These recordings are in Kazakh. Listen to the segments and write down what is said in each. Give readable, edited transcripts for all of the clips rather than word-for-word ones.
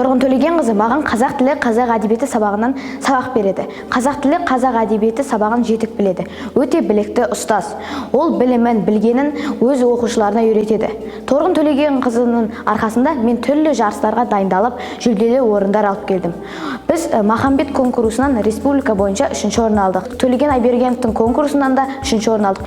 Торғын Төлегенқызы маған қазақ тілі, қазақ әдебиеті сабағынан сабақ береді. Қазақ тілі, қазақ әдебиеті сабағын жетік біледі. Өте білікті ұстаз. Ол білімін, білгенін өз оқушыларына үйретеді. Торғын Төлегенқызының арқасында мен түрлі жарыстарға дайындалып, жүлделі орындар алып келдім. Біз Махамбет конкурсынан республика бойынша 3-ші орын алдық. Төлеген Айбергеновтың конкурсынан да 3-ші орын алдық.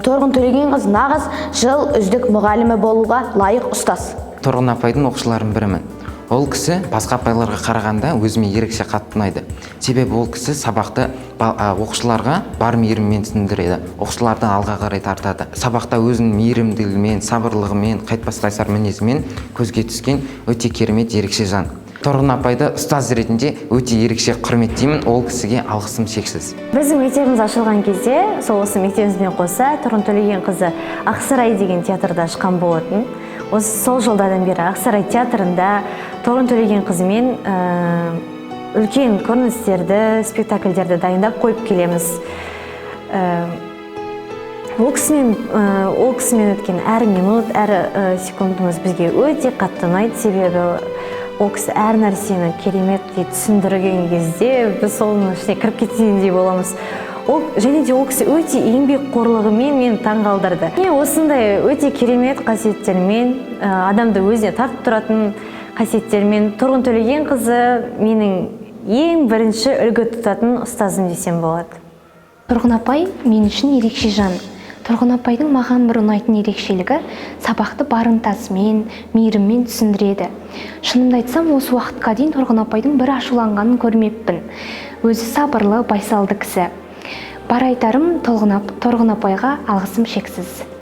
Торғын Төлегенқызы нағыз жыл үздік мұғалімі болуға лайық ұстаз. Торғын апайдың оқушыларының бірімін. Ол кісі басқа апайларға қарағанда өзіме ерекше қатты ұнайды. Себебі ол кісі сабақты оқушыларға бар мейіріммен түсіндіреді. Оқушыларды алға қарай тартады. Сабақта өзінің мейірімділігімен, сабырлығымен, қайтпас қайсар мінезімен көзге түскен өте керемет ерекше жан. Торғын апайды ұстаз ретінде өте ерекше құрметтеймін. Ол кісіге алғысым шексіз. Біздің мектебіміз ашылған кезде, сол осы мектебімізбен қоса, Торғын Төлегенқызы Ақсарай деген театрда ашқан болатын. Сол жылдардан бері Ақсарай театрында Торғын Төлегенқызымен үлкен көріністерді, спектакльдерді дайындап қойып келеміз. Ол кісімен өткен әр минут, әр секундымыз бізге өте қатты ұнайды, себебі ол кісі әр нәрсені керемет түсіндірген кезде біз соның ішіне кіріп кеткендей боламыз. Және де ол кісі өте еңбекқорлығымен мені таңғалдырды. Осындай өте керемет қасиеттермен, адамды өзіне тартып тұратын қасиеттермен Торғын Төлегенқызы менің ең бірінші үлгі тұтатын ұстазым десем болады. Торғын апай мен үшін ерекше жан. Торғын апайдың маған бір ұнайтын ерекшелігі сабақты барынтасымен, мейіріммен түсіндіреді. Шынымды айтсам, осы уақытқа дейін Торғын апайдың бір ашуланғанын көрмеппін. Өзі сабырлы, байсалды кісі. Бар айтарым Торғын апайға алғысым шексіз.